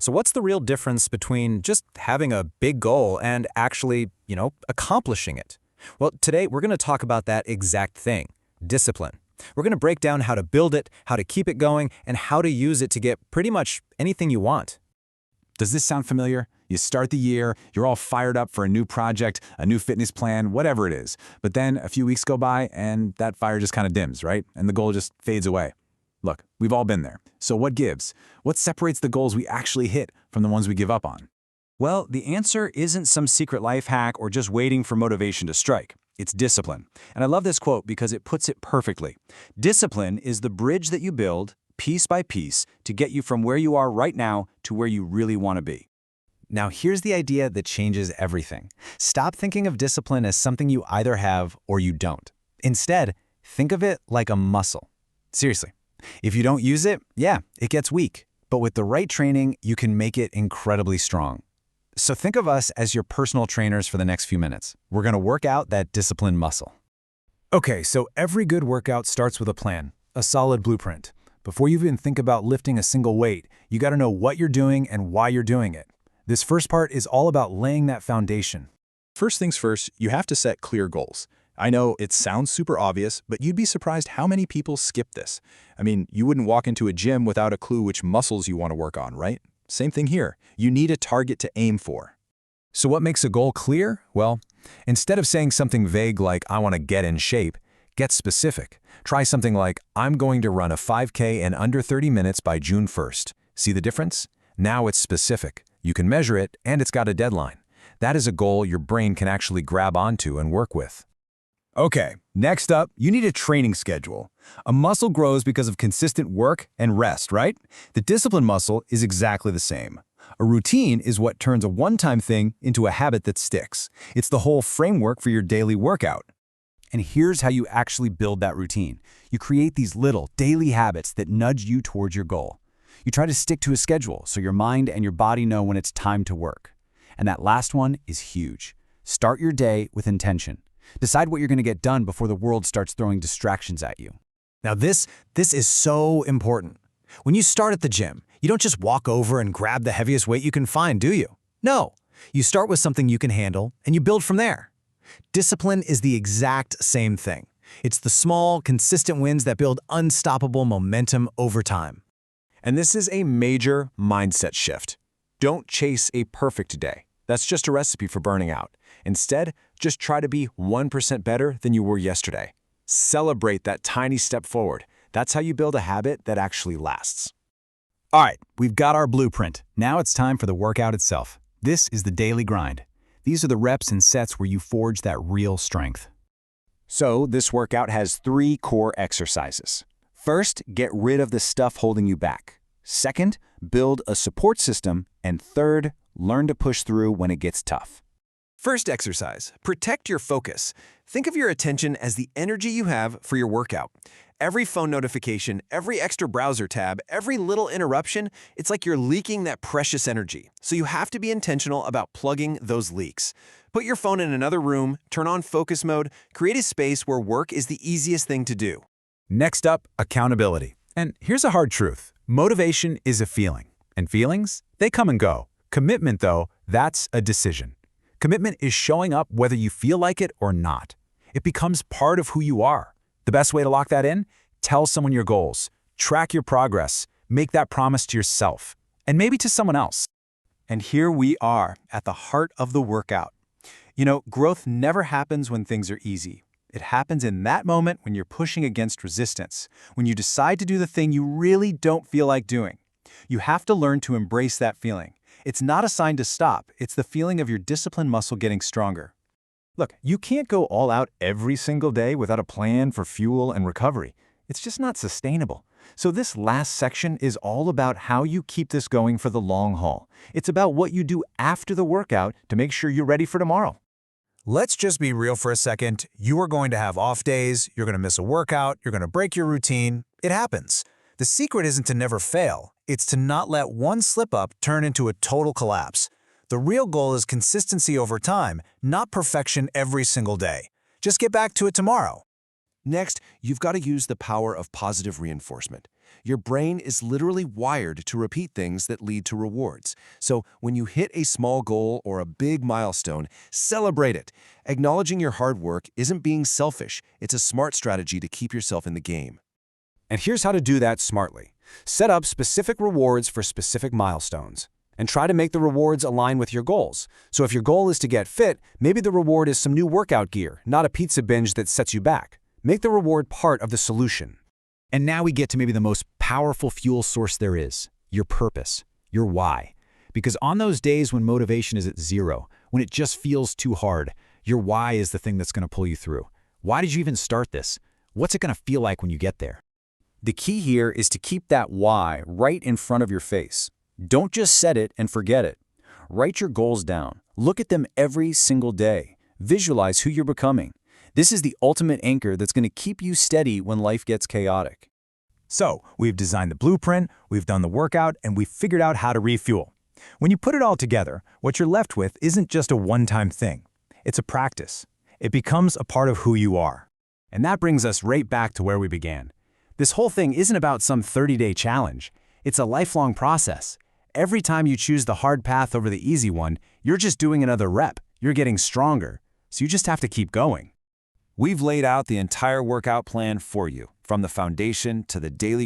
So what's the real difference between just having a big goal and actually, accomplishing it? Well, today we're going to talk about that exact thing, discipline. We're going to break down how to build it, how to keep it going, and how to use it to get pretty much anything you want. Does this sound familiar? You start the year, you're all fired up for a new project, a new fitness plan, whatever it is. But then a few weeks go by and that fire just kind of dims, right? And the goal just fades away. Look, we've all been there. So what gives? What separates the goals we actually hit from the ones we give up on? Well, the answer isn't some secret life hack or just waiting for motivation to strike. It's discipline. And I love this quote because it puts it perfectly. Discipline is the bridge that you build, piece by piece, to get you from where you are right now to where you really want to be. Now, here's the idea that changes everything. Stop thinking of discipline as something you either have or you don't. Instead, think of it like a muscle. Seriously. If you don't use it, it gets weak. But with the right training, you can make it incredibly strong. So think of us as your personal trainers for the next few minutes. We're going to work out that discipline muscle. Okay, so every good workout starts with a plan, a solid blueprint. Before you even think about lifting a single weight, you got to know what you're doing and why you're doing it. This first part is all about laying that foundation. First things first, you have to set clear goals. I know it sounds super obvious, but you'd be surprised how many people skip this. I mean, you wouldn't walk into a gym without a clue which muscles you want to work on, right? Same thing here. You need a target to aim for. So what makes a goal clear? Well, instead of saying something vague like, I want to get in shape, get specific. Try something like, I'm going to run a 5K in under 30 minutes by June 1st. See the difference? Now it's specific. You can measure it, and it's got a deadline. That is a goal your brain can actually grab onto and work with. Okay, next up, you need a training schedule. A muscle grows because of consistent work and rest, right? The discipline muscle is exactly the same. A routine is what turns a one-time thing into a habit that sticks. It's the whole framework for your daily workout. And here's how you actually build that routine. You create these little daily habits that nudge you towards your goal. You try to stick to a schedule so your mind and your body know when it's time to work. And that last one is huge. Start your day with intention. Decide what you're going to get done before the world starts throwing distractions at you. Now this is so important. When you start at the gym, you don't just walk over and grab the heaviest weight you can find, do you? No, you start with something you can handle and you build from there. Discipline is the exact same thing. It's the small, consistent wins that build unstoppable momentum over time. And this is a major mindset shift. Don't chase a perfect day. That's just a recipe for burning out. Instead, just try to be 1% better than you were yesterday. Celebrate that tiny step forward. That's how you build a habit that actually lasts. All right, we've got our blueprint. Now it's time for the workout itself. This is the daily grind. These are the reps and sets where you forge that real strength. So this workout has 3 core exercises. First, get rid of the stuff holding you back. Second, build a support system. And third, learn to push through when it gets tough. First exercise, protect your focus. Think of your attention as the energy you have for your workout. Every phone notification, every extra browser tab, every little interruption, it's like you're leaking that precious energy. So you have to be intentional about plugging those leaks. Put your phone in another room, turn on focus mode, create a space where work is the easiest thing to do. Next up, accountability. And here's a hard truth. Motivation is a feeling. And feelings, they come and go. Commitment, though, that's a decision. Commitment is showing up whether you feel like it or not. It becomes part of who you are. The best way to lock that in? Tell someone your goals. Track your progress. Make that promise to yourself. And maybe to someone else. And here we are at the heart of the workout. You know, growth never happens when things are easy. It happens in that moment when you're pushing against resistance, when you decide to do the thing you really don't feel like doing. You have to learn to embrace that feeling. It's not a sign to stop. It's the feeling of your discipline muscle getting stronger. Look, you can't go all out every single day without a plan for fuel and recovery. It's just not sustainable. So this last section is all about how you keep this going for the long haul. It's about what you do after the workout to make sure you're ready for tomorrow. Let's just be real for a second. You are going to have off days, you're going to miss a workout, you're going to break your routine. It happens. The secret isn't to never fail. It's to not let one slip-up turn into a total collapse. The real goal is consistency over time, not perfection every single day. Just get back to it tomorrow. Next, you've got to use the power of positive reinforcement. Your brain is literally wired to repeat things that lead to rewards. So when you hit a small goal or a big milestone, celebrate it. Acknowledging your hard work isn't being selfish. It's a smart strategy to keep yourself in the game. And here's how to do that smartly. Set up specific rewards for specific milestones. And try to make the rewards align with your goals. So if your goal is to get fit, maybe the reward is some new workout gear, not a pizza binge that sets you back. Make the reward part of the solution. And now we get to maybe the most powerful fuel source there is, your purpose, your why. Because on those days when motivation is at zero, when it just feels too hard, your why is the thing that's going to pull you through. Why did you even start this? What's it going to feel like when you get there? The key here is to keep that why right in front of your face. Don't just set it and forget it. Write your goals down. Look at them every single day. Visualize who you're becoming. This is the ultimate anchor that's going to keep you steady when life gets chaotic. So, we've designed the blueprint, we've done the workout, and we've figured out how to refuel. When you put it all together, what you're left with isn't just a one-time thing. It's a practice. It becomes a part of who you are. And that brings us right back to where we began. This whole thing isn't about some 30-day challenge. It's a lifelong process. Every time you choose the hard path over the easy one, you're just doing another rep. You're getting stronger. So you just have to keep going. We've laid out the entire workout plan for you, from the foundation to the daily